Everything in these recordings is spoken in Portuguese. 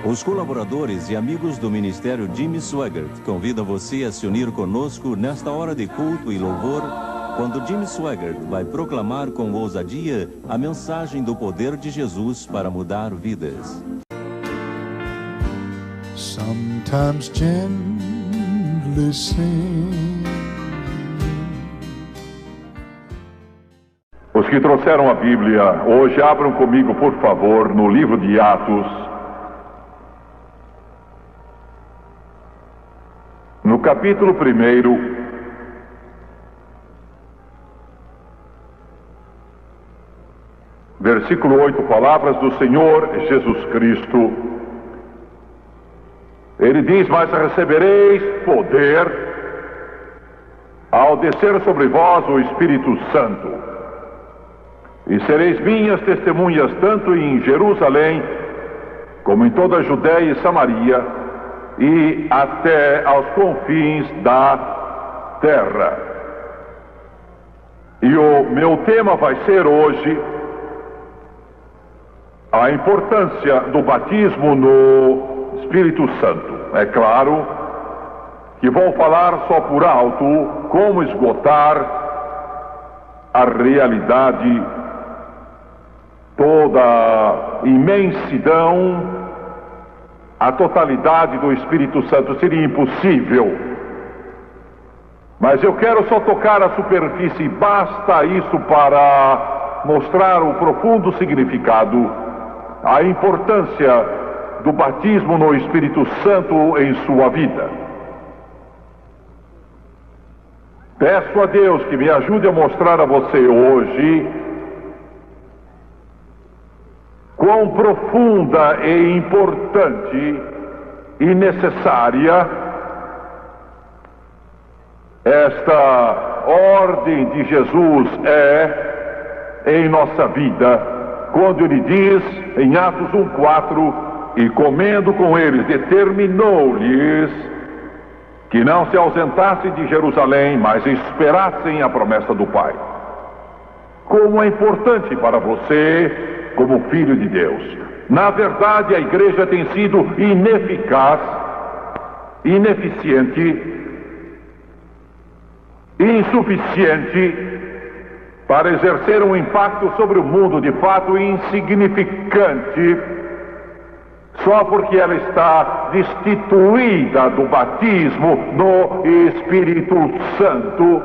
Os colaboradores e amigos do Ministério Jimmy Swaggart convidam você a se unir conosco nesta hora de culto e louvor, quando Jimmy Swaggart vai proclamar com ousadia a mensagem do poder de Jesus para mudar vidas. Sometimes gently sing. Os que trouxeram a Bíblia hoje, abram comigo, por favor, no livro de Atos, no capítulo 1, versículo 8, palavras do Senhor Jesus Cristo. Ele diz: mas recebereis poder ao descer sobre vós o Espírito Santo, e sereis minhas testemunhas tanto em Jerusalém, como em toda a Judéia e Samaria, e até aos confins da terra. E o meu tema vai ser hoje a importância do batismo no Espírito Santo. É claro que vou falar só por alto como esgotar a realidade, toda a imensidão, a totalidade do Espírito Santo. Seria impossível. Mas eu quero só tocar a superfície. Basta isso para mostrar o profundo significado, a importância do batismo no Espírito Santo em sua vida. Peço a Deus que me ajude a mostrar a você hoje quão profunda e importante e necessária esta ordem de Jesus é em nossa vida, quando ele diz em Atos 1:4, e comendo com eles, determinou-lhes que não se ausentassem de Jerusalém, mas esperassem a promessa do Pai. Como é importante para você, como filho de Deus. Na verdade, a igreja tem sido ineficaz, ineficiente, insuficiente para exercer um impacto sobre o mundo, de fato insignificante, só porque ela está destituída do batismo no Espírito Santo,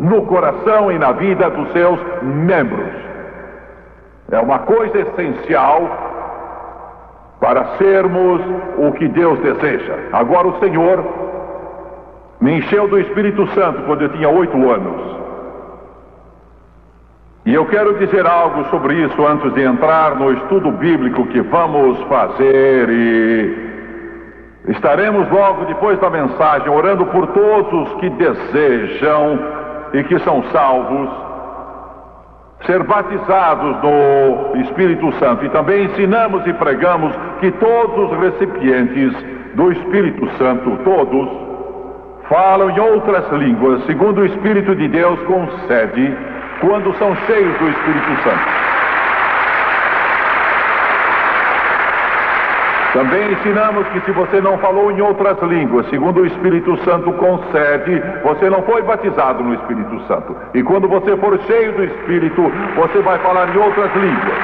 no coração e na vida dos seus membros. É uma coisa essencial para sermos o que Deus deseja. Agora, o Senhor me encheu do Espírito Santo quando eu tinha 8 anos. E eu quero dizer algo sobre isso antes de entrar no estudo bíblico que vamos fazer, e estaremos logo depois da mensagem orando por todos os que desejam e que são salvos ser batizados no Espírito Santo. E também ensinamos e pregamos que todos os recipientes do Espírito Santo, todos, falam em outras línguas, segundo o Espírito de Deus concede, quando são cheios do Espírito Santo. Também ensinamos que se você não falou em outras línguas, segundo o Espírito Santo concede, você não foi batizado no Espírito Santo. E quando você for cheio do Espírito, você vai falar em outras línguas.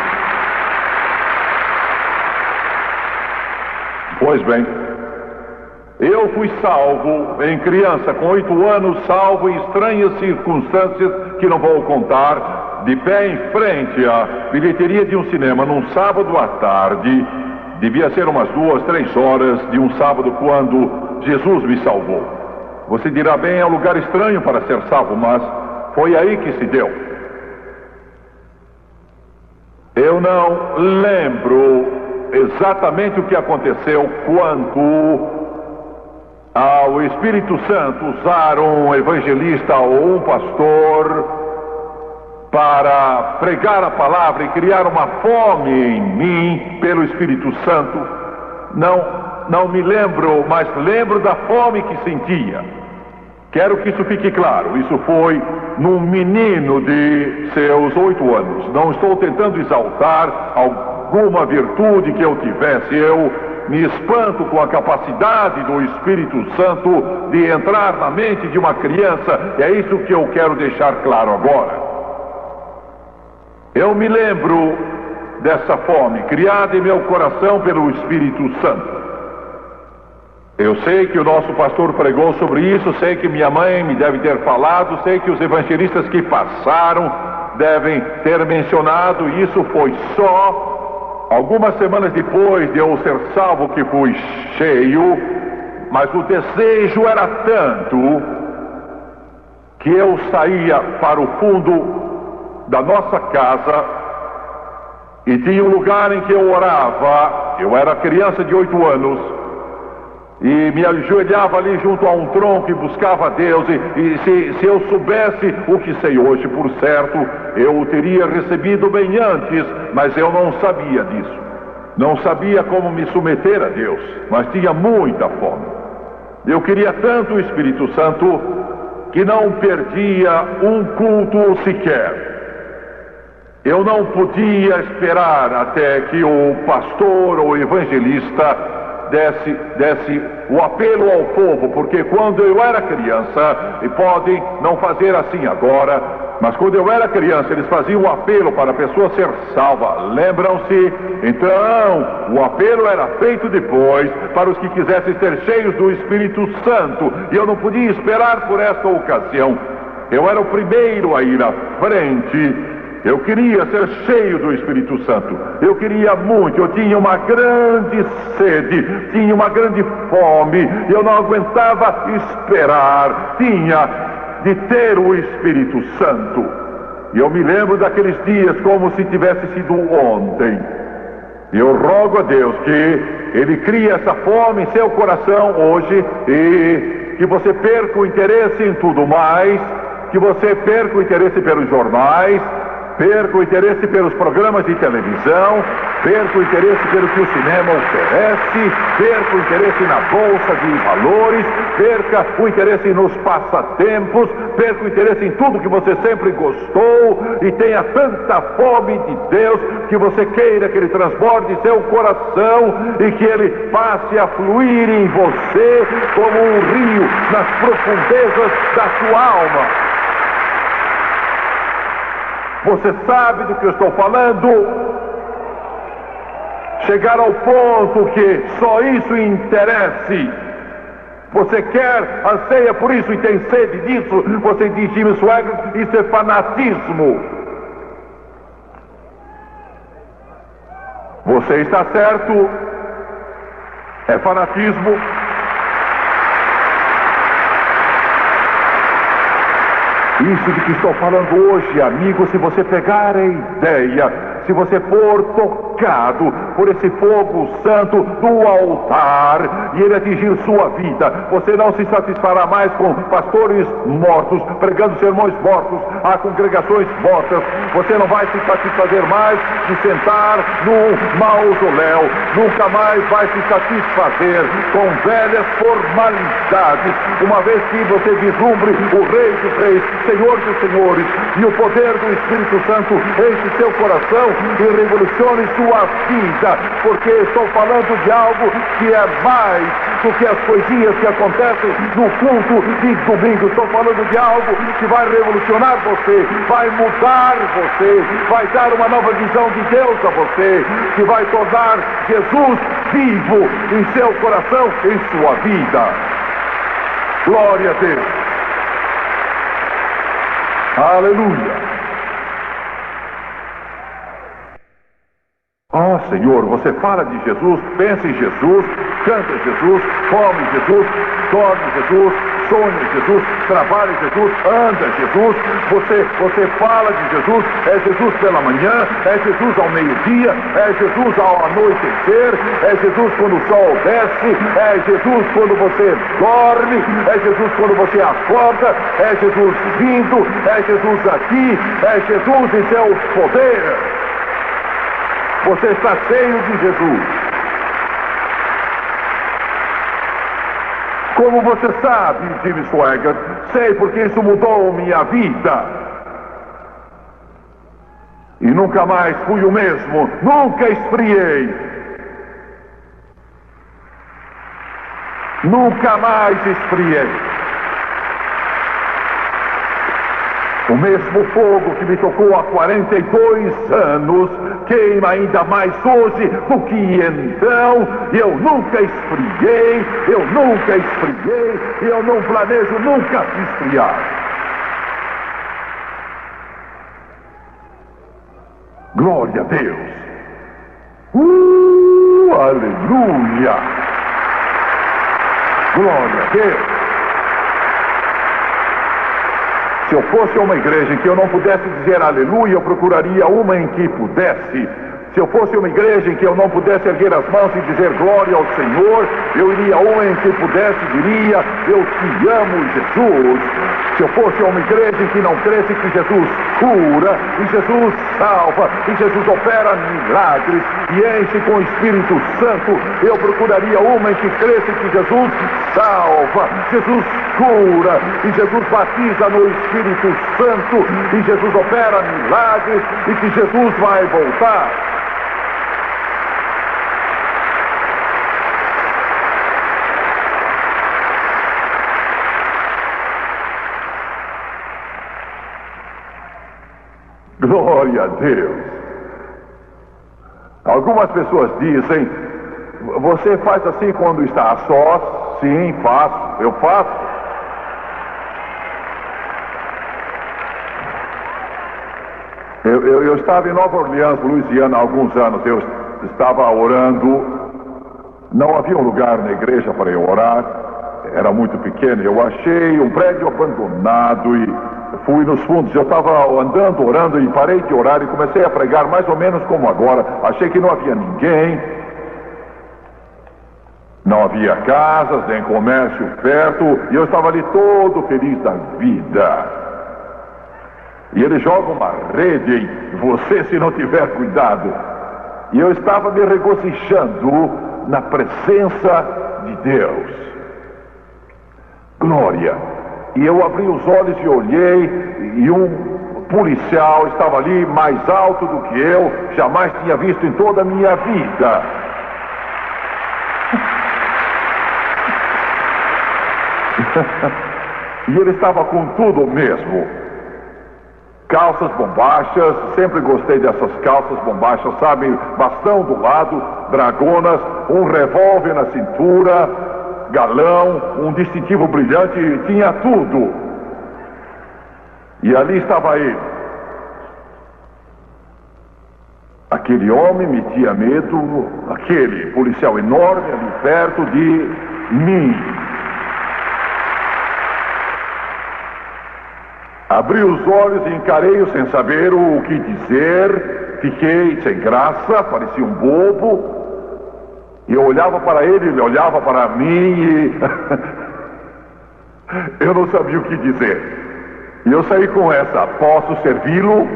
Pois bem, eu fui salvo em criança, com 8 anos, salvo em estranhas circunstâncias que não vou contar, de pé em frente à bilheteria de um cinema, num sábado à tarde. Devia ser umas 2, 3 horas de um sábado, quando Jesus me salvou. Você dirá: bem, é um lugar estranho para ser salvo, mas foi aí que se deu. Eu não lembro exatamente o que aconteceu quanto ao Espírito Santo usar um evangelista ou um pastor para pregar a palavra e criar uma fome em mim pelo Espírito Santo. Não me lembro, mas lembro da fome que sentia. Quero que isso fique claro. Isso foi num menino de seus 8 anos. Não estou tentando exaltar alguma virtude que eu tivesse. Eu me espanto com a capacidade do Espírito Santo de entrar na mente de uma criança. E é isso que eu quero deixar claro agora. Eu me lembro dessa fome criada em meu coração pelo Espírito Santo. Eu sei que o nosso pastor pregou sobre isso, sei que minha mãe me deve ter falado, sei que os evangelistas que passaram devem ter mencionado. Isso foi só algumas semanas depois de eu ser salvo que fui cheio, mas o desejo era tanto que eu saía para o fundo da nossa casa e tinha um lugar em que eu orava. Eu era criança de 8 anos e me ajoelhava ali junto a um tronco e buscava a Deus. E se eu soubesse o que sei hoje, por certo, eu o teria recebido bem antes, mas eu não sabia disso. Não sabia como me submeter a Deus, mas tinha muita fome. Eu queria tanto o Espírito Santo que não perdia um culto sequer. Eu não podia esperar até que o pastor ou evangelista desse o apelo ao povo, porque quando eu era criança, e podem não fazer assim agora, mas quando eu era criança eles faziam o apelo para a pessoa ser salva, lembram-se? Então, o apelo era feito depois para os que quisessem ser cheios do Espírito Santo, e eu não podia esperar por esta ocasião. Eu era o primeiro a ir à frente. Eu queria ser cheio do Espírito Santo. Eu queria muito. Eu tinha uma grande sede, tinha uma grande fome. Eu não aguentava esperar. Tinha de ter o Espírito Santo. E eu me lembro daqueles dias como se tivesse sido ontem. E eu rogo a Deus que Ele crie essa fome em seu coração hoje e que você perca o interesse em tudo mais, que você perca o interesse pelos jornais, perca o interesse pelos programas de televisão, perca o interesse pelo que o cinema oferece, perca o interesse na bolsa de valores, perca o interesse nos passatempos, perca o interesse em tudo que você sempre gostou e tenha tanta fome de Deus que você queira que Ele transborde seu coração e que Ele passe a fluir em você como um rio nas profundezas da sua alma. Você sabe do que eu estou falando? Chegar ao ponto que só isso interesse. Você quer, anseia por isso e tem sede disso. Você diz, Jimmy Swaggart, isso é fanatismo. Você está certo, é fanatismo. Isso de que estou falando hoje, amigo, se você pegar a ideia, se você for tocado por esse fogo santo do altar e ele atingir sua vida, você não se satisfará mais com pastores mortos, pregando sermões mortos, a congregações mortas. Você não vai se satisfazer mais de sentar num mausoléu, nunca mais vai se satisfazer com velhas formalidades, uma vez que você vislumbre o Rei dos Reis, Senhor dos Senhores, e o poder do Espírito Santo enche seu coração e revolucione sua vida, porque estou falando de algo que é mais do que as poesias que acontecem no culto de domingo. Estou falando de algo que vai revolucionar você, vai mudar você, vai dar uma nova visão de Deus a você, que vai tornar Jesus vivo em seu coração, em sua vida. Glória a Deus. Aleluia. Ah, Senhor, você fala de Jesus, pensa em Jesus, canta Jesus, come Jesus, dorme Jesus, sonha Jesus, trabalha Jesus, anda Jesus. Você fala de Jesus, é Jesus pela manhã, é Jesus ao meio-dia, é Jesus ao anoitecer, é Jesus quando o sol desce, é Jesus quando você dorme, é Jesus quando você acorda, é Jesus vindo, é Jesus aqui, é Jesus em seu poder. Você está cheio de Jesus. Como você sabe, Jimmy Swaggart, sei porque isso mudou minha vida. E nunca mais fui o mesmo, nunca esfriei. Nunca mais esfriei. O mesmo fogo que me tocou há 42 anos queima ainda mais hoje do que então. Eu nunca esfriei, e eu não planejo nunca esfriar. Glória a Deus. Aleluia. Glória a Deus. Se eu fosse uma igreja em que eu não pudesse dizer aleluia, eu procuraria uma em que pudesse. Se eu fosse uma igreja em que eu não pudesse erguer as mãos e dizer glória ao Senhor, eu iria a uma em que pudesse e diria, eu te amo, Jesus. Se eu fosse uma igreja em que não cresce que Jesus cura, e Jesus salva, e Jesus opera milagres, e enche com o Espírito Santo, eu procuraria uma em que cresce que Jesus salva, Jesus cura, e Jesus batiza no Espírito Santo, e Jesus opera milagres, e que Jesus vai voltar. Glória a Deus. Algumas pessoas dizem, você faz assim quando está a sós? Sim, faço, eu faço. Eu estava em Nova Orleans, Louisiana, há alguns anos. Eu estava orando, não havia um lugar na igreja para eu orar, era muito pequeno. Eu achei um prédio abandonado e fui nos fundos. Eu estava andando, orando, e parei de orar e comecei a pregar mais ou menos como agora. Achei que não havia ninguém, não havia casas, nem comércio perto, e eu estava ali todo feliz da vida. E ele joga uma rede em você se não tiver cuidado. E eu estava me regozijando na presença de Deus. Glória. E eu abri os olhos e olhei, e um policial estava ali mais alto do que eu, jamais tinha visto em toda a minha vida. E ele estava com tudo mesmo. Calças bombachas, sempre gostei dessas calças bombachas, sabe? Bastão do lado, dragonas, um revólver na cintura, galão, um distintivo brilhante, tinha tudo. E ali estava ele. Aquele homem me tinha medo, aquele policial enorme ali perto de mim. Abri os olhos e encarei-o sem saber o que dizer. Fiquei sem graça, parecia um bobo. E eu olhava para ele, ele olhava para mim e eu não sabia o que dizer. E eu saí com essa: posso servi-lo?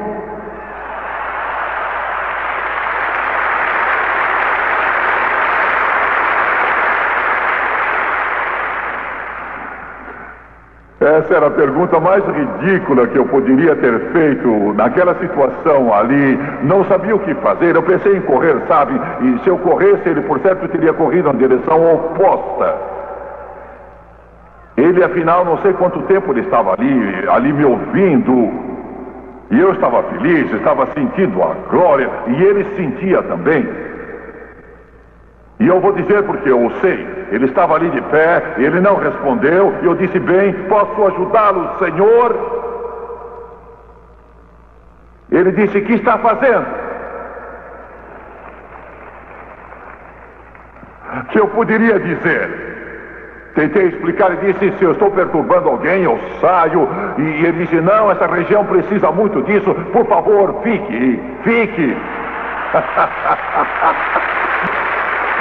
Essa era a pergunta mais ridícula que eu poderia ter feito naquela situação ali. Não sabia o que fazer. Eu pensei em correr, sabe? E se eu corresse, ele por certo teria corrido na direção oposta. Ele, afinal, não sei quanto tempo ele estava ali me ouvindo. E eu estava feliz, estava sentindo a glória. E ele sentia também. E eu vou dizer porque eu o sei. Ele estava ali de pé, ele não respondeu, e eu disse: bem, posso ajudá-lo, Senhor? Ele disse: o que está fazendo? Que eu poderia dizer? Tentei explicar, ele disse: se eu estou perturbando alguém, eu saio. E ele disse: não, essa região precisa muito disso, por favor, fique.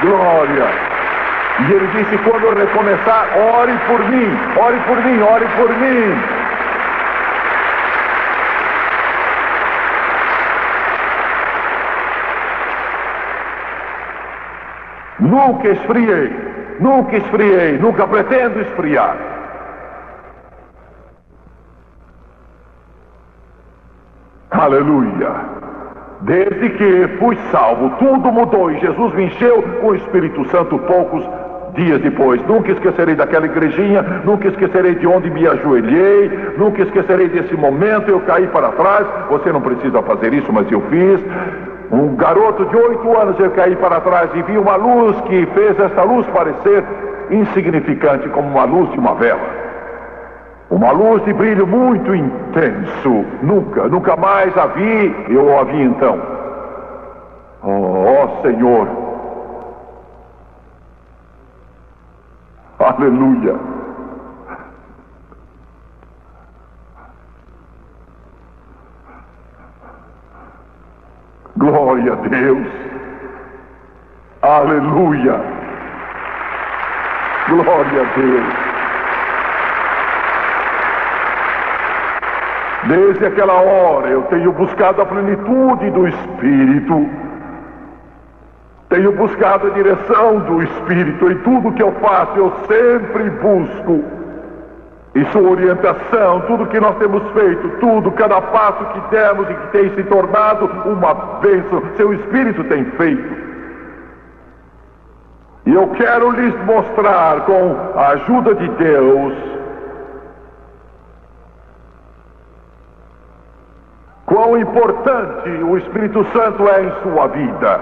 Glória. E ele disse: quando eu recomeçar, ore por mim, ore por mim, ore por mim. Nunca esfriei, nunca pretendo esfriar. Aleluia. Desde que fui salvo, tudo mudou e Jesus me encheu com o Espírito Santo poucos dias depois. Nunca esquecerei daquela igrejinha, nunca esquecerei de onde me ajoelhei, nunca esquecerei desse momento. Eu caí para trás. Você não precisa fazer isso, mas eu fiz. Um garoto de 8 anos, eu caí para trás e vi uma luz que fez esta luz parecer insignificante, como uma luz de uma vela. Uma luz de brilho muito intenso. Nunca mais a vi. Eu a vi então. Oh, Senhor. Aleluia. Glória a Deus. Aleluia. Glória a Deus. Desde aquela hora eu tenho buscado a plenitude do Espírito. Tenho buscado a direção do Espírito. Em tudo que eu faço eu sempre busco. E sua orientação, tudo que nós temos feito, tudo, cada passo que demos e que tem se tornado uma bênção, seu Espírito tem feito. E eu quero lhes mostrar, com a ajuda de Deus, quão importante o Espírito Santo é em sua vida.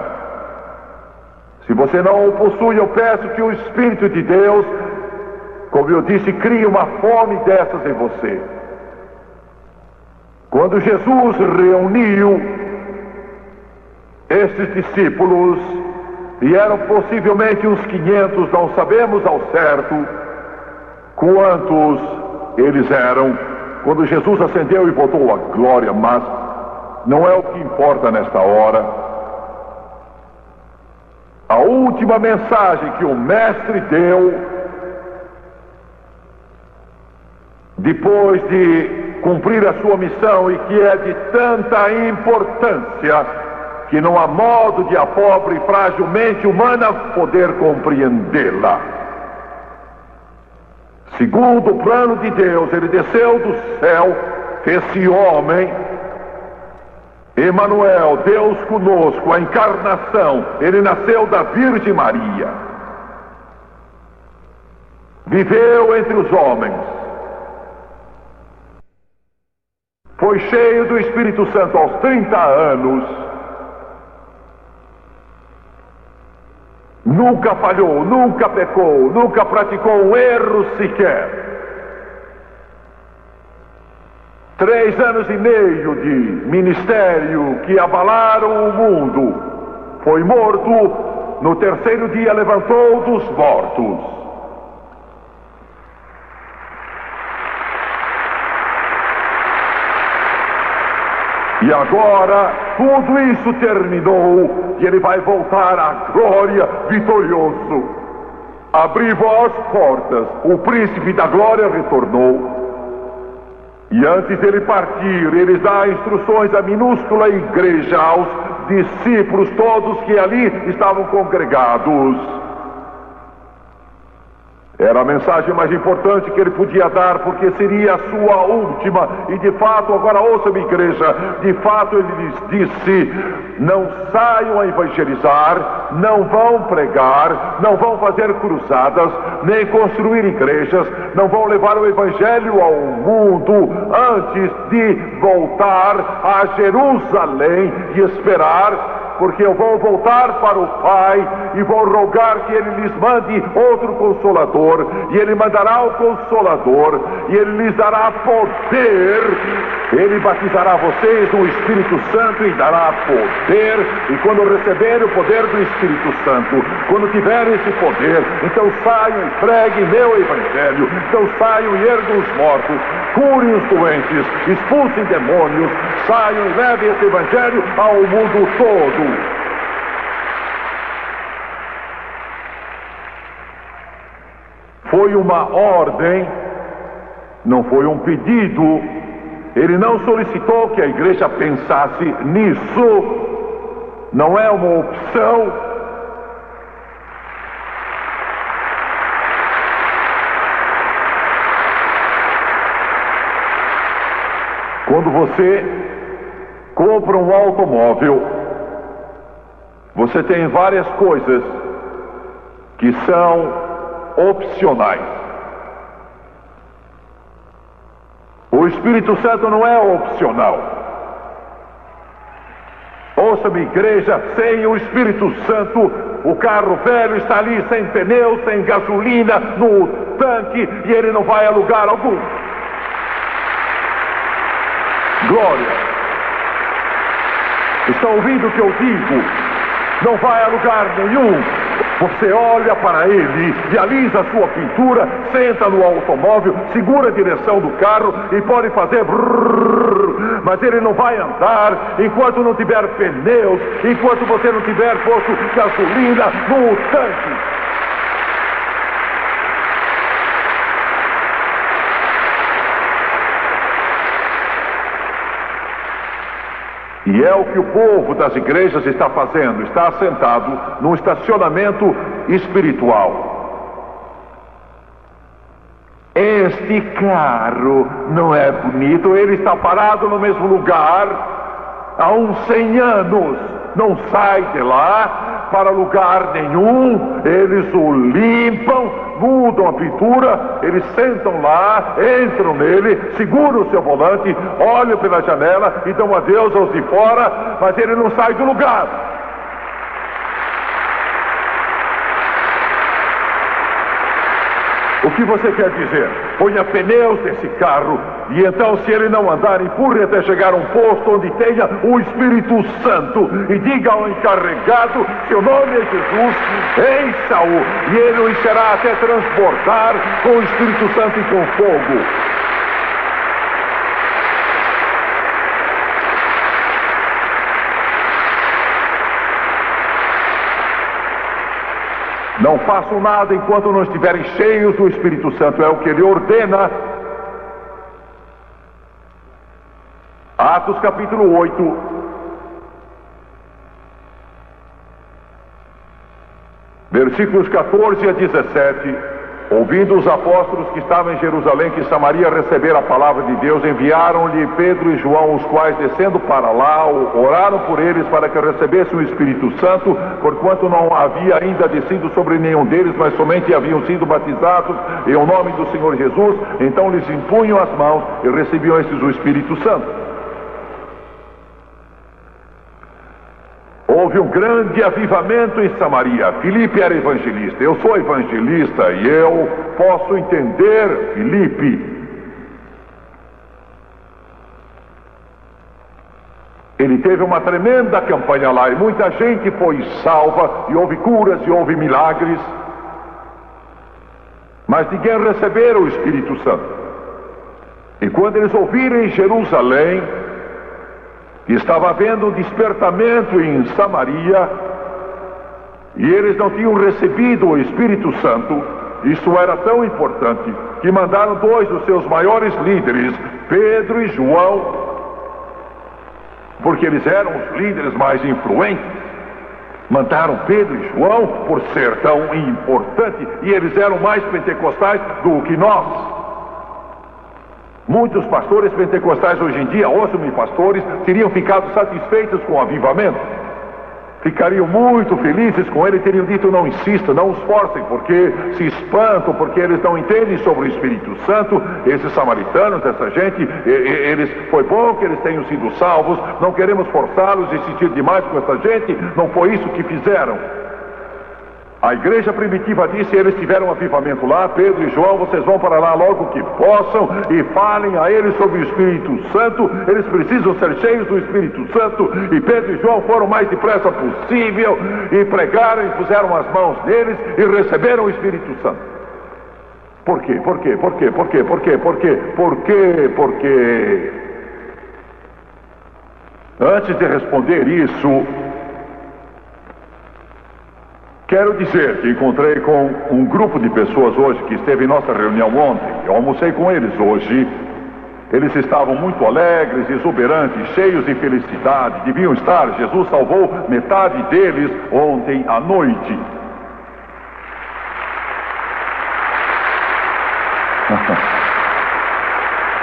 Se você não o possui, eu peço que o Espírito de Deus, como eu disse, crie uma fome dessas em você. Quando Jesus reuniu esses discípulos, e eram possivelmente uns 500, não sabemos ao certo quantos eles eram, quando Jesus ascendeu e voltou à glória, mas não é o que importa nesta hora. A última mensagem que o Mestre deu, depois de cumprir a sua missão, e que é de tanta importância que não há modo de a pobre e frágil mente humana poder compreendê-la. Segundo o plano de Deus, ele desceu do céu, fez-se homem, Emanuel, Deus conosco, a encarnação. Ele nasceu da Virgem Maria, viveu entre os homens, foi cheio do Espírito Santo aos 30 anos, nunca falhou, nunca pecou, nunca praticou um erro sequer. 3 anos e meio de ministério que abalaram o mundo. Foi morto, no 3º dia levantou dos mortos. E agora tudo isso terminou e ele vai voltar à glória vitorioso. Abri vós portas, o príncipe da glória retornou. E antes dele partir, ele dá instruções à minúscula igreja, aos discípulos todos que ali estavam congregados. Era a mensagem mais importante que ele podia dar, porque seria a sua última. E de fato, agora ouça-me, igreja, de fato ele lhes disse: não saiam a evangelizar, não vão pregar, não vão fazer cruzadas, nem construir igrejas, não vão levar o evangelho ao mundo antes de voltar a Jerusalém e esperar, porque eu vou voltar para o Pai e vou rogar que Ele lhes mande outro Consolador, e Ele mandará o Consolador, e Ele lhes dará poder. Ele batizará vocês no Espírito Santo e dará poder, e quando receberem o poder do Espírito Santo, quando tiverem esse poder, então saiam e preguem meu Evangelho, então saiam e ergam os mortos, curem os doentes, expulsem demônios, saiam e levem esse Evangelho ao mundo todo. Foi uma ordem, não foi um pedido. Ele não solicitou que a igreja pensasse nisso. Não é uma opção. Quando você compra um automóvel, você tem várias coisas que são opcionais. O Espírito Santo não é opcional. Ouça-me, igreja, sem o Espírito Santo, o carro velho está ali sem pneu, sem gasolina, no tanque, e ele não vai a lugar algum. Glória! Estão ouvindo o que eu digo? Não vai a lugar nenhum. Você olha para ele, realiza a sua pintura, senta no automóvel, segura a direção do carro e pode fazer brrr, mas ele não vai andar enquanto não tiver pneus, enquanto você não tiver posto gasolina no tanque. E é o que o povo das igrejas está fazendo, está assentado num estacionamento espiritual. Este carro não é bonito, ele está parado no mesmo lugar há uns 100 anos, não sai de lá para lugar nenhum, eles o limpam, mudam a pintura, eles sentam lá, entram nele, seguram o seu volante, olham pela janela e dão adeus aos de fora, mas ele não sai do lugar. O que você quer dizer? Ponha pneus nesse carro e então, se ele não andar, empurre até chegar a um posto onde tenha o Espírito Santo e diga ao encarregado: seu nome é Jesus, encha-o, e ele o encherá até transbordar com o Espírito Santo e com fogo. Não façam nada enquanto não estiverem cheios do Espírito Santo, é o que ele ordena. Atos capítulo 8. Versículos 14 a 17. Ouvindo os apóstolos que estavam em Jerusalém que Samaria receber a palavra de Deus, enviaram-lhe Pedro e João, os quais, descendo para lá, oraram por eles para que recebessem o Espírito Santo, porquanto não havia ainda descido sobre nenhum deles, mas somente haviam sido batizados em o nome do Senhor Jesus. Então lhes impunham as mãos e recebiam estes o Espírito Santo. Houve um grande avivamento em Samaria. Filipe era evangelista. Eu sou evangelista e eu posso entender Filipe. Ele teve uma tremenda campanha lá e muita gente foi salva, e houve curas e houve milagres. Mas ninguém recebeu o Espírito Santo. E quando eles ouviram em Jerusalém que estava havendo um despertamento em Samaria, e eles não tinham recebido o Espírito Santo, isso era tão importante, que mandaram dois dos seus maiores líderes, Pedro e João, porque eles eram os líderes mais influentes. Mandaram Pedro e João por ser tão importante, e eles eram mais pentecostais do que nós. Muitos pastores pentecostais hoje em dia, ouçam-me, pastores, teriam ficado satisfeitos com o avivamento, ficariam muito felizes com ele, teriam dito: não insista, não os forcem, porque se espantam, porque eles não entendem sobre o Espírito Santo. Esses samaritanos, essa gente, foi bom que eles tenham sido salvos, não queremos forçá-los a insistir demais com essa gente, não foi isso que fizeram. A igreja primitiva disse: eles tiveram um avivamento lá, Pedro e João, vocês vão para lá logo que possam e falem a eles sobre o Espírito Santo. Eles precisam ser cheios do Espírito Santo. E Pedro e João foram o mais depressa possível e pregaram e puseram as mãos neles e receberam o Espírito Santo. Por quê? Por quê? Por quê? Por quê? Por quê? Por quê? Por quê? Porque antes de responder isso, quero dizer que encontrei com um grupo de pessoas hoje que esteve em nossa reunião ontem. Eu almocei com eles hoje. Eles estavam muito alegres, exuberantes, cheios de felicidade. Deviam estar. Jesus salvou metade deles ontem à noite.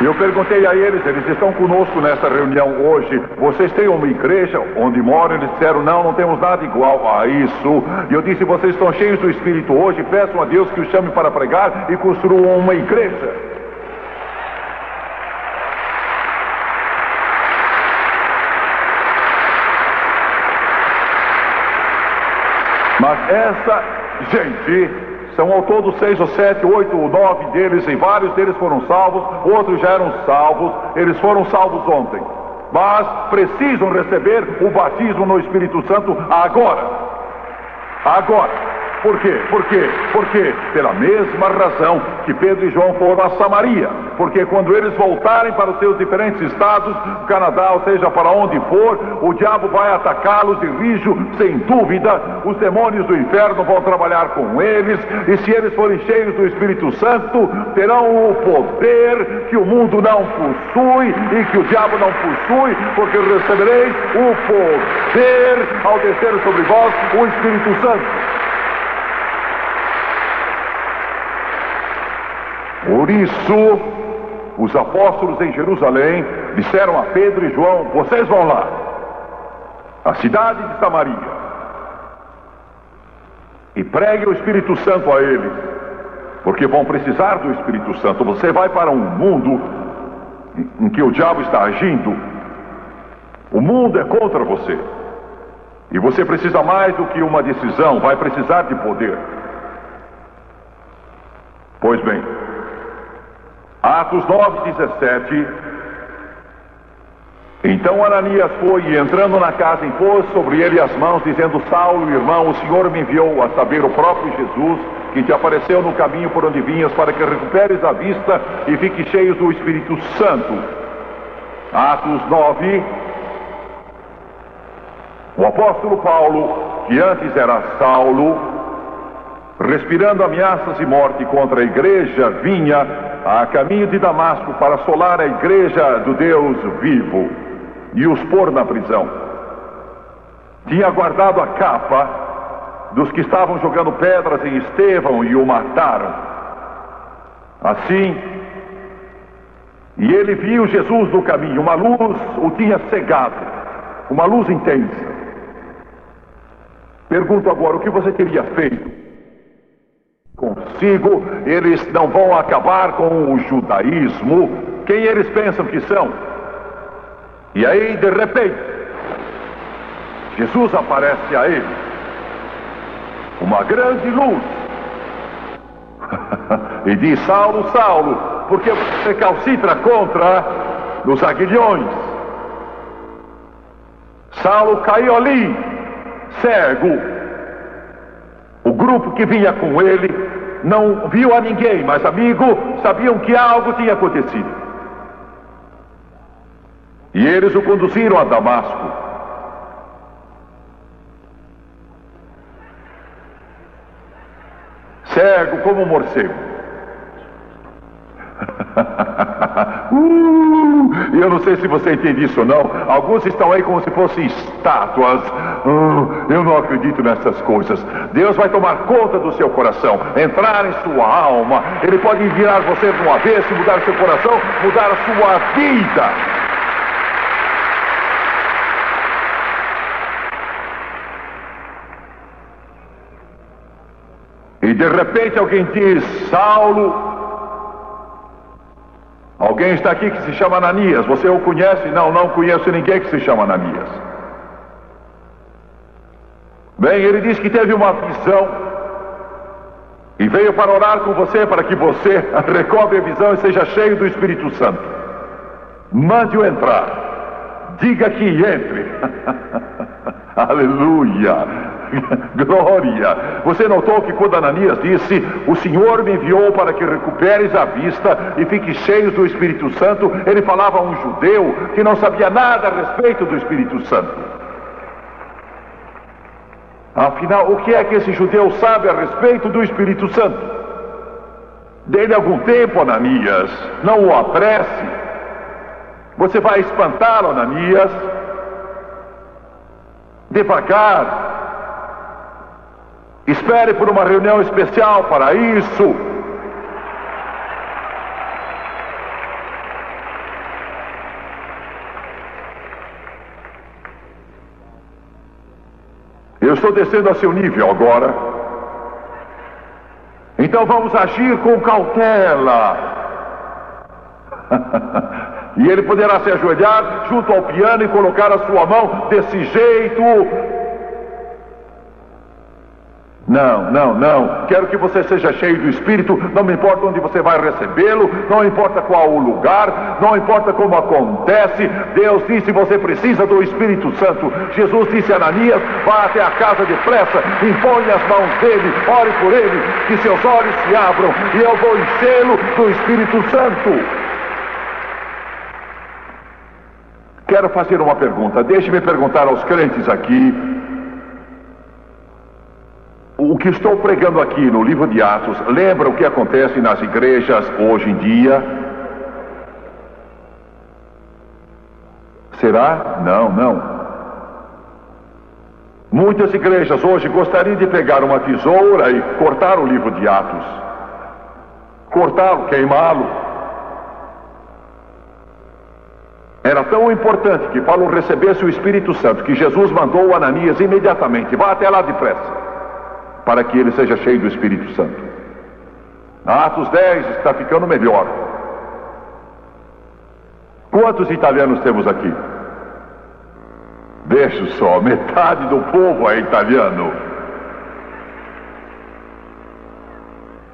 Eu perguntei a eles estão conosco nessa reunião hoje. Vocês têm uma igreja onde moram? Eles disseram, não temos nada igual a isso. E eu disse, vocês estão cheios do Espírito hoje, peçam a Deus que os chame para pregar e construam uma igreja. Mas essa gente, são ao todo 6 ou 7, 8 ou 9 deles, e vários deles foram salvos, outros já eram salvos, eles foram salvos ontem. Mas precisam receber o batismo no Espírito Santo agora. Agora. Por quê? Por quê? Porque pela mesma razão que Pedro e João foram a Samaria. Porque quando eles voltarem para os seus diferentes estados, Canadá, ou seja, para onde for, o diabo vai atacá-los de rijo, sem dúvida. Os demônios do inferno vão trabalhar com eles, e se eles forem cheios do Espírito Santo, terão o poder que o mundo não possui e que o diabo não possui, porque recebereis o poder ao descer sobre vós o Espírito Santo. Por isso, os apóstolos em Jerusalém disseram a Pedro e João, vocês vão lá, à cidade de Samaria, e preguem o Espírito Santo a eles, porque vão precisar do Espírito Santo. Você vai para um mundo em que o diabo está agindo, o mundo é contra você, e você precisa mais do que uma decisão, vai precisar de poder. Pois bem, Atos 9:17. Então Ananias foi e entrando na casa impôs sobre ele as mãos, dizendo, Saulo, irmão, o Senhor me enviou, a saber, o próprio Jesus, que te apareceu no caminho por onde vinhas, para que recuperes a vista e fiques cheios do Espírito Santo. Atos 9. O apóstolo Paulo, que antes era Saulo, respirando ameaças e morte contra a igreja, vinha a caminho de Damasco para assolar a igreja do Deus vivo e os pôr na prisão. Tinha guardado a capa dos que estavam jogando pedras em Estevão e o mataram. Assim, e ele viu Jesus no caminho, uma luz o tinha cegado, uma luz intensa. Pergunto agora, o que você teria feito? Consigo, eles não vão acabar com o judaísmo. Quem eles pensam que são? E aí, de repente, Jesus aparece a eles, uma grande luz, e diz, Saulo, Saulo, por que você recalcitra contra os aguilhões? Saulo caiu ali, cego. O grupo que vinha com ele não viu a ninguém, mas, amigo, sabiam que algo tinha acontecido. E eles o conduziram a Damasco. Cego como um morcego. Eu não sei se você entende isso ou não. Alguns estão aí como se fossem estátuas. Eu não acredito nessas coisas. Deus vai tomar conta do seu coração, entrar em sua alma. Ele pode virar você de uma vez, mudar seu coração, mudar a sua vida. E de repente alguém diz, Saulo, alguém está aqui que se chama Ananias, você o conhece? Não, não conheço ninguém que se chama Ananias. Bem, ele diz que teve uma visão e veio para orar com você, para que você recobre a visão e seja cheio do Espírito Santo. Mande-o entrar, diga que entre. Aleluia. Glória! Você notou que quando Ananias disse, o Senhor me enviou para que recuperes a vista e fiques cheios do Espírito Santo, ele falava a um judeu que não sabia nada a respeito do Espírito Santo. Afinal, o que é que esse judeu sabe a respeito do Espírito Santo? Dê-lhe algum tempo, Ananias, não o apresse. Você vai espantá-lo, Ananias, devagar. Espere por uma reunião especial para isso. Eu estou descendo a seu nível agora. Então vamos agir com cautela. E ele poderá se ajoelhar junto ao piano e colocar a sua mão desse jeito. Não. Quero que você seja cheio do Espírito. Não me importa onde você vai recebê-lo, não importa qual o lugar, não importa como acontece. Deus disse: você precisa do Espírito Santo. Jesus disse a Ananias: vá até a casa depressa, impõe as mãos dele, ore por ele, que seus olhos se abram e eu vou enchê-lo do Espírito Santo. Quero fazer uma pergunta. Deixe-me perguntar aos crentes aqui. O que estou pregando aqui no livro de Atos lembra o que acontece nas igrejas hoje em dia? Será? Não. Muitas igrejas hoje gostariam de pegar uma tesoura e cortar o livro de Atos. Cortá-lo, queimá-lo. Era tão importante que Paulo recebesse o Espírito Santo que Jesus mandou Ananias imediatamente: vá até lá depressa, para que ele seja cheio do Espírito Santo. Atos 10 está ficando melhor. Quantos italianos temos aqui? Veja só, metade do povo é italiano.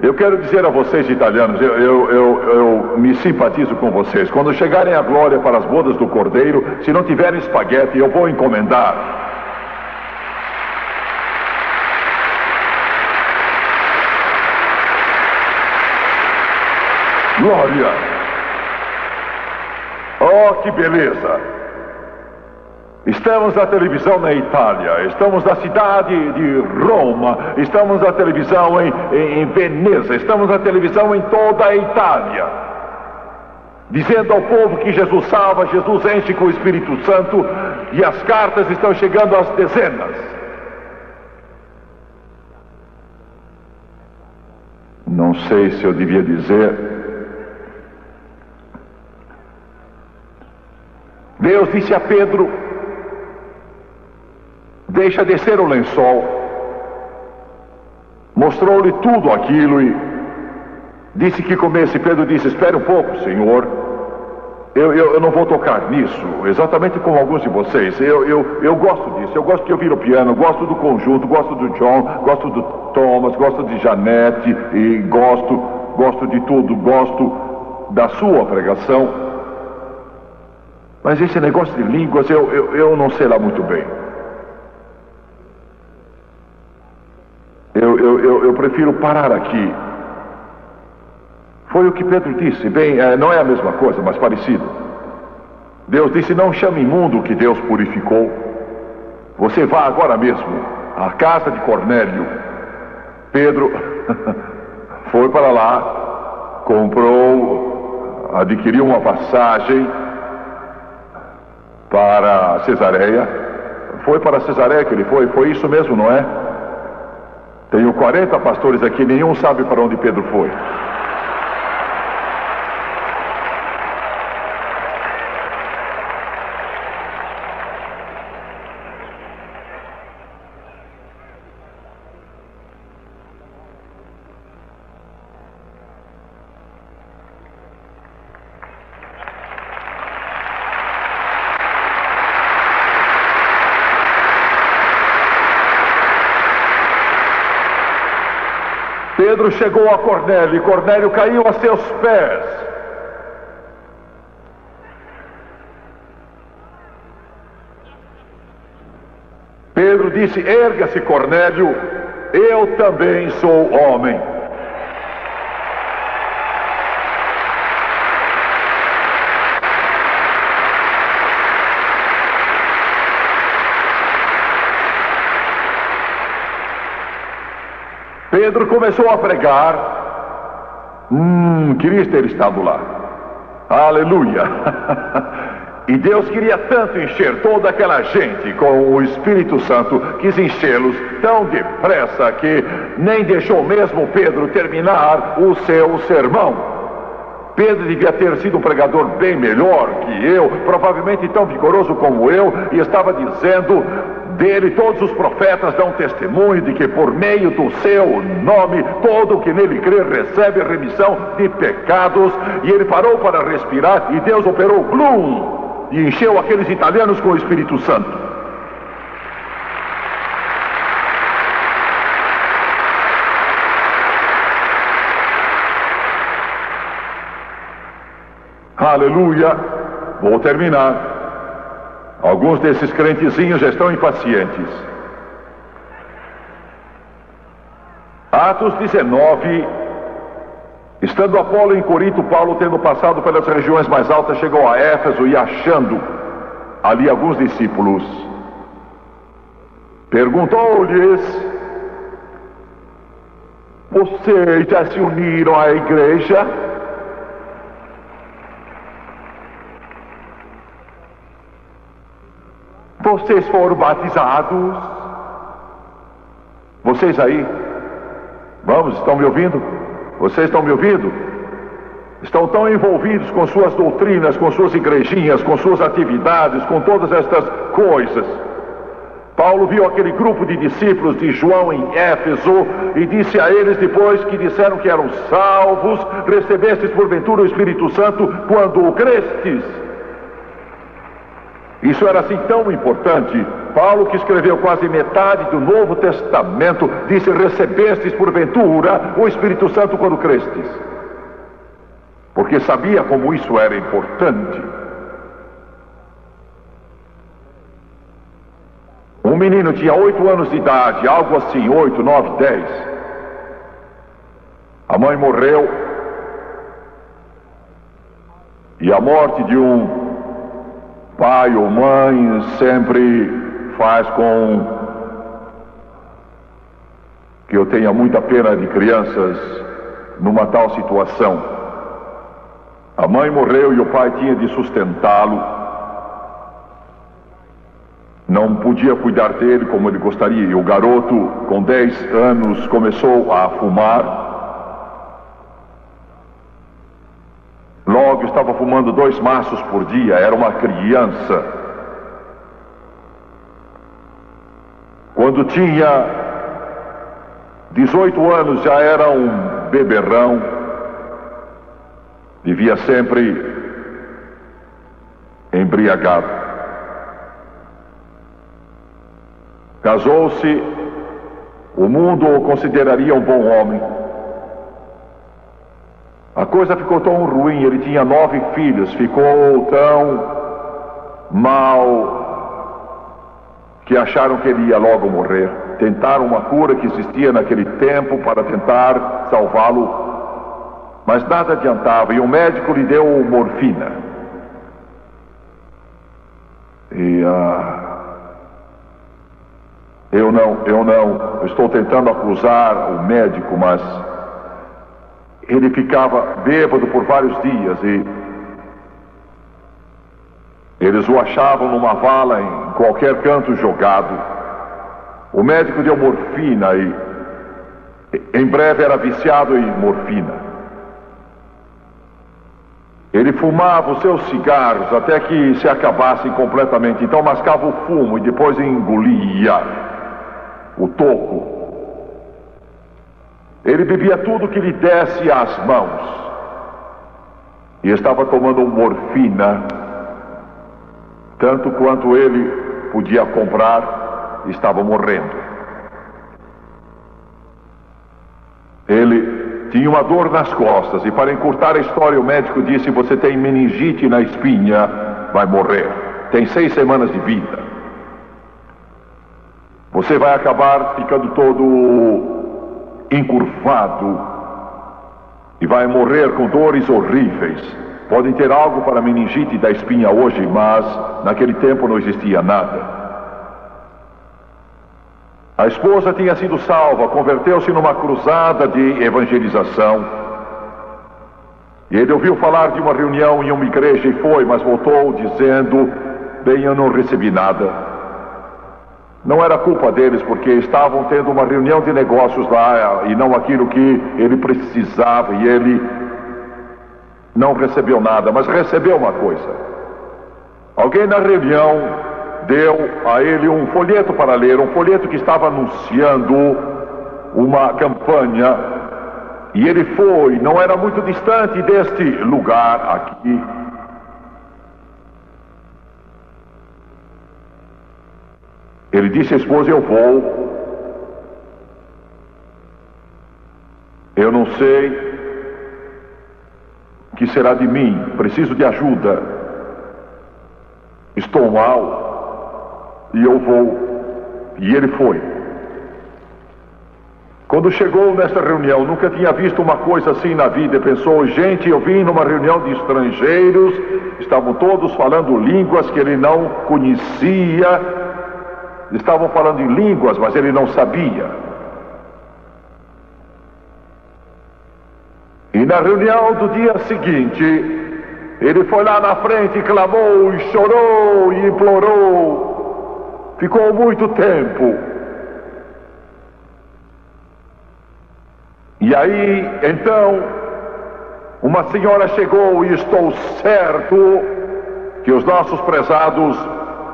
Eu quero dizer a vocês, italianos, eu me simpatizo com vocês. Quando chegarem à glória para as bodas do Cordeiro, se não tiverem espaguete, eu vou encomendar. Glória! Oh, que beleza! Estamos na televisão na Itália, estamos na cidade de Roma, estamos na televisão em Veneza, estamos na televisão em toda a Itália, dizendo ao povo que Jesus salva, Jesus enche com o Espírito Santo, e as cartas estão chegando às dezenas. Não sei se eu devia dizer. Deus disse a Pedro: deixa descer o lençol. Mostrou-lhe tudo aquilo e disse que comesse. Pedro disse: espere um pouco, Senhor, eu não vou tocar nisso, exatamente como alguns de vocês. Eu gosto disso, eu gosto de ouvir o piano, gosto do conjunto, gosto do John, gosto do Thomas, gosto de Janete, e gosto de tudo, gosto da sua pregação. Mas esse negócio de línguas, eu não sei lá muito bem. Eu prefiro parar aqui. Foi o que Pedro disse. Bem, não é a mesma coisa, mas parecido. Deus disse: não chame imundo o que Deus purificou. Você vá agora mesmo à casa de Cornélio. Pedro foi para lá, adquiriu uma passagem para Cesareia. Foi para Cesareia que ele foi isso mesmo, não é? Tenho 40 pastores aqui, nenhum sabe para onde Pedro foi. Pedro chegou a Cornélio e Cornélio caiu a seus pés. Pedro disse: erga-se, Cornélio, eu também sou homem. Pedro começou a pregar. Queria ter estado lá. Aleluia. E Deus queria tanto encher toda aquela gente com o Espírito Santo, quis enchê-los tão depressa que nem deixou mesmo Pedro terminar o seu sermão. Pedro devia ter sido um pregador bem melhor que eu, provavelmente tão vigoroso como eu, e estava dizendo: Dele todos os profetas dão testemunho de que por meio do seu nome todo o que nele crê recebe remissão de pecados. E ele parou para respirar e Deus operou blum e encheu aqueles italianos com o Espírito Santo. Aleluia. Vou terminar. Alguns desses crentezinhos já estão impacientes. Atos 19. Estando Apolo em Corinto, Paulo, tendo passado pelas regiões mais altas, chegou a Éfeso e, achando ali alguns discípulos, perguntou-lhes: vocês já se uniram à igreja? Vocês foram batizados? Vocês aí? Vamos, estão me ouvindo? Vocês estão me ouvindo? Estão tão envolvidos com suas doutrinas, com suas igrejinhas, com suas atividades, com todas estas coisas. Paulo viu aquele grupo de discípulos de João em Éfeso e disse a eles, depois que disseram que eram salvos: recebestes porventura o Espírito Santo quando o crestes? Isso era assim tão importante. Paulo, que escreveu quase metade do Novo Testamento, disse: recebestes porventura o Espírito Santo quando crestes? Porque sabia como isso era importante. Um menino tinha 8 anos de idade, algo assim, 8, 9, 10. A mãe morreu. E a morte de um pai ou mãe sempre faz com que eu tenha muita pena de crianças numa tal situação. A mãe morreu e o pai tinha de sustentá-lo. Não podia cuidar dele como ele gostaria. E o garoto, com 10 anos, começou a fumar. Logo estava fumando 2 maços por dia, era uma criança. Quando tinha 18 anos já era um beberrão. Vivia sempre embriagado. Casou-se, o mundo o consideraria um bom homem. A coisa ficou tão ruim, ele tinha 9 filhos, ficou tão mal que acharam que ele ia logo morrer. Tentaram uma cura que existia naquele tempo para tentar salvá-lo, mas nada adiantava, e o médico lhe deu morfina. E eu não estou tentando acusar o médico, mas ele ficava bêbado por vários dias e eles o achavam numa vala em qualquer canto jogado. O médico deu morfina e em breve era viciado em morfina. Ele fumava os seus cigarros até que se acabassem completamente. Então mascava o fumo e depois engolia o toco. Ele bebia tudo que lhe desse às mãos. E estava tomando morfina, tanto quanto ele podia comprar, e estava morrendo. Ele tinha uma dor nas costas, e para encurtar a história, o médico disse: você tem meningite na espinha, vai morrer. Tem 6 semanas de vida. Você vai acabar ficando todo encurvado e vai morrer com dores horríveis. Podem ter algo para a meningite da espinha hoje, mas naquele tempo não existia nada. A esposa tinha sido salva, converteu-se numa cruzada de evangelização. E ele ouviu falar de uma reunião em uma igreja e foi, mas voltou dizendo: bem, eu não recebi nada. Não era culpa deles, porque estavam tendo uma reunião de negócios lá e não aquilo que ele precisava, e ele não recebeu nada, mas recebeu uma coisa. Alguém na reunião deu a ele um folheto para ler, um folheto que estava anunciando uma campanha, e ele foi, não era muito distante deste lugar aqui. Ele disse à esposa: eu vou, eu não sei o que será de mim, preciso de ajuda, estou mal e eu vou. E ele foi. Quando chegou nesta reunião, nunca tinha visto uma coisa assim na vida, e pensou: gente, eu vim numa reunião de estrangeiros, estavam todos falando línguas que ele não conhecia, estavam falando em línguas, mas ele não sabia. E na reunião do dia seguinte, ele foi lá na frente e clamou, e chorou, e implorou. Ficou muito tempo. E aí, então, uma senhora chegou, e estou certo que os nossos prezados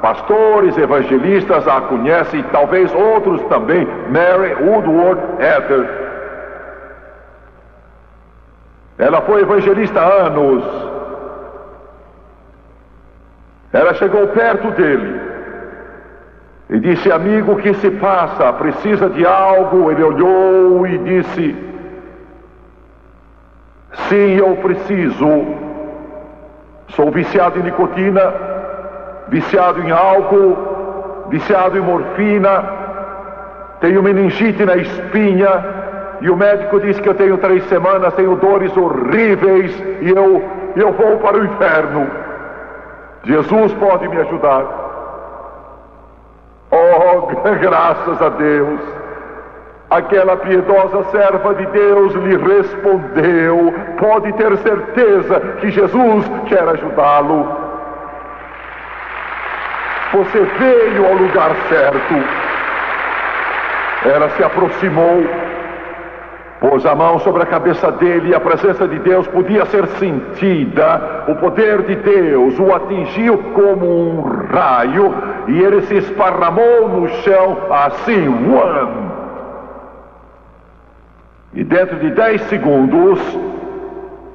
pastores, evangelistas a conhecem, e talvez outros também, Mary Woodward Heather. Ela foi evangelista há anos. Ela chegou perto dele e disse: amigo, o que se passa? Precisa de algo? Ele olhou e disse: sim, eu preciso. Sou viciado em nicotina, viciado em álcool, viciado em morfina, tenho meningite na espinha, e o médico disse que eu tenho 3 semanas, tenho dores horríveis, e eu vou para o inferno. Jesus pode me ajudar. Oh, graças a Deus. Aquela piedosa serva de Deus lhe respondeu: pode ter certeza que Jesus quer ajudá-lo. Você veio ao lugar certo. Ela se aproximou, pôs a mão sobre a cabeça dele, e a presença de Deus podia ser sentida. O poder de Deus o atingiu como um raio, e ele se esparramou no chão assim, e dentro de 10 segundos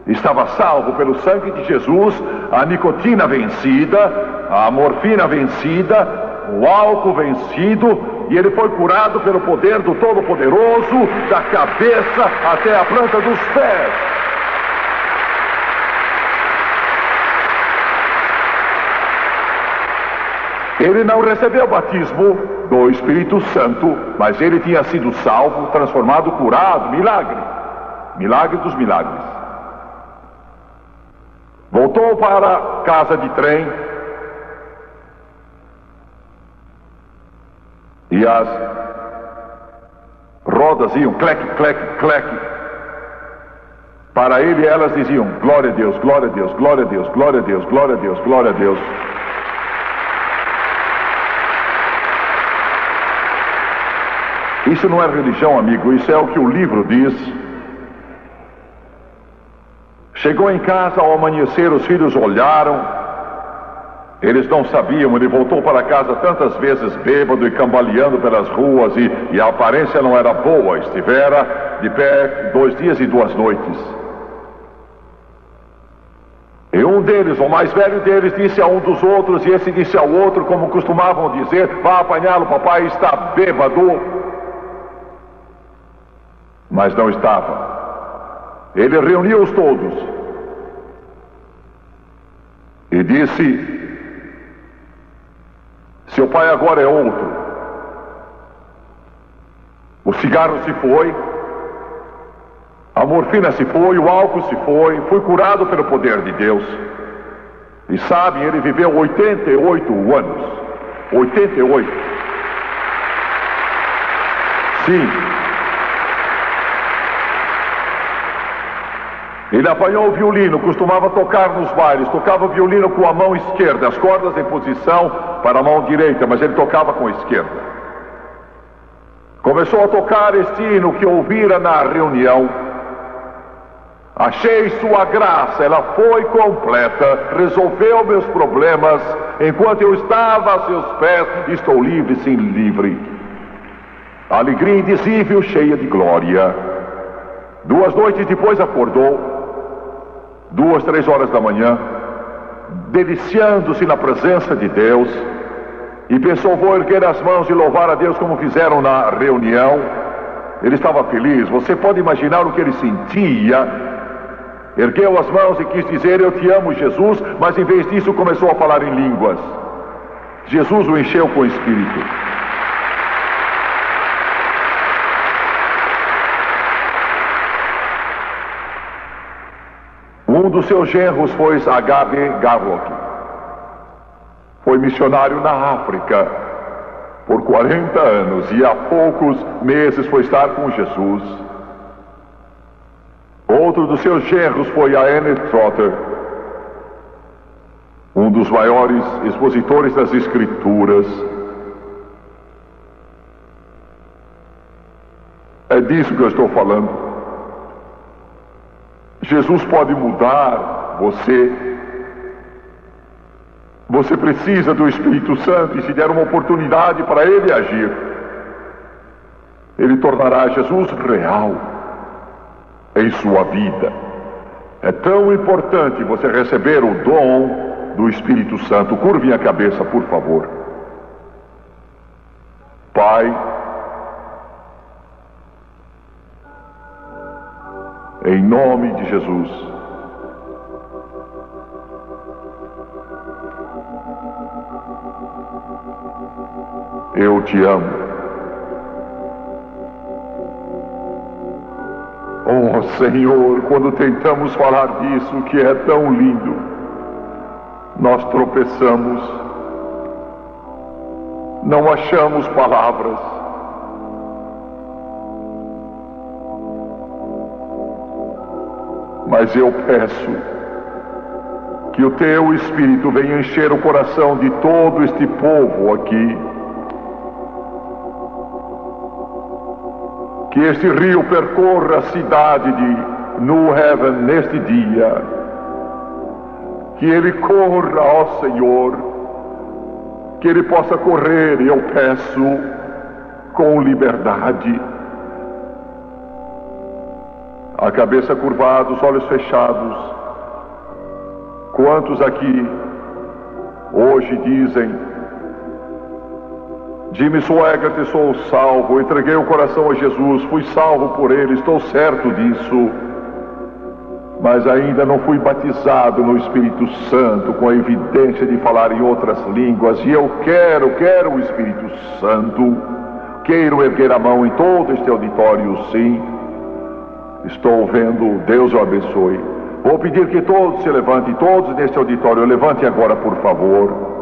estava salvo pelo sangue de Jesus, a nicotina vencida, a morfina vencida, o álcool vencido, e ele foi curado pelo poder do Todo-Poderoso, da cabeça até a planta dos pés. Ele não recebeu o batismo do Espírito Santo, mas ele tinha sido salvo, transformado, curado, milagre. Milagre dos milagres. Voltou para a casa de trem, e as rodas iam cleque, cleque, cleque. Para ele, elas diziam: glória a Deus, glória a Deus, glória a Deus, glória a Deus, glória a Deus, glória a Deus. Isso não é religião, amigo, isso é o que o livro diz. Chegou em casa, ao amanhecer, os filhos olharam. Eles não sabiam, ele voltou para casa tantas vezes bêbado e cambaleando pelas ruas, e a aparência não era boa. Estivera de pé 2 dias e 2 noites. E um deles, o mais velho deles, disse a um dos outros, e esse disse ao outro, como costumavam dizer: vá apanhá-lo, papai está bêbado. Mas não estava. Ele reuniu-os todos e disse: seu pai agora é outro. O cigarro se foi, a morfina se foi, o álcool se foi, foi curado pelo poder de Deus. E sabe, ele viveu 88 anos. 88. Sim. Ele apanhou o violino, costumava tocar nos bailes, tocava o violino com a mão esquerda, as cordas em posição para a mão direita, mas ele tocava com a esquerda. Começou a tocar este hino que ouvira na reunião. Achei sua graça, ela foi completa, resolveu meus problemas. Enquanto eu estava a seus pés, estou livre, sim, livre. Alegria indizível, cheia de glória. 2 noites depois acordou, 2, 3 horas da manhã, deliciando-se na presença de Deus, e pensou: vou erguer as mãos e louvar a Deus como fizeram na reunião. Ele estava feliz. Você pode imaginar o que ele sentia. Ergueu as mãos e quis dizer: eu te amo, Jesus, mas em vez disso começou a falar em línguas. Jesus o encheu com o Espírito. Um dos seus genros foi H.B. Garlock. Foi missionário na África por 40 anos e há poucos meses foi estar com Jesus. Outro dos seus genros foi a Anne Trotter, um dos maiores expositores das Escrituras. É disso que eu estou falando. Jesus pode mudar você. Você precisa do Espírito Santo, e se der uma oportunidade para Ele agir, Ele tornará Jesus real em sua vida. É tão importante você receber o dom do Espírito Santo. Curve a cabeça, por favor. Pai, em nome de Jesus, eu te amo. Oh Senhor, quando tentamos falar disso que é tão lindo, nós tropeçamos, não achamos palavras. Mas eu peço que o teu Espírito venha encher o coração de todo este povo aqui. Que este rio percorra a cidade de New Haven neste dia. Que ele corra, ó Senhor. Que ele possa correr, eu peço, com liberdade. A cabeça curvada, os olhos fechados. Quantos aqui hoje dizem: Jimmy Swaggart, sou salvo, entreguei o coração a Jesus, fui salvo por Ele, estou certo disso, mas ainda não fui batizado no Espírito Santo com a evidência de falar em outras línguas, e eu quero o Espírito Santo. Quero erguer a mão em todo este auditório, sim. Estou vendo, Deus o abençoe. Vou pedir que todos se levantem, todos neste auditório, levantem agora, por favor.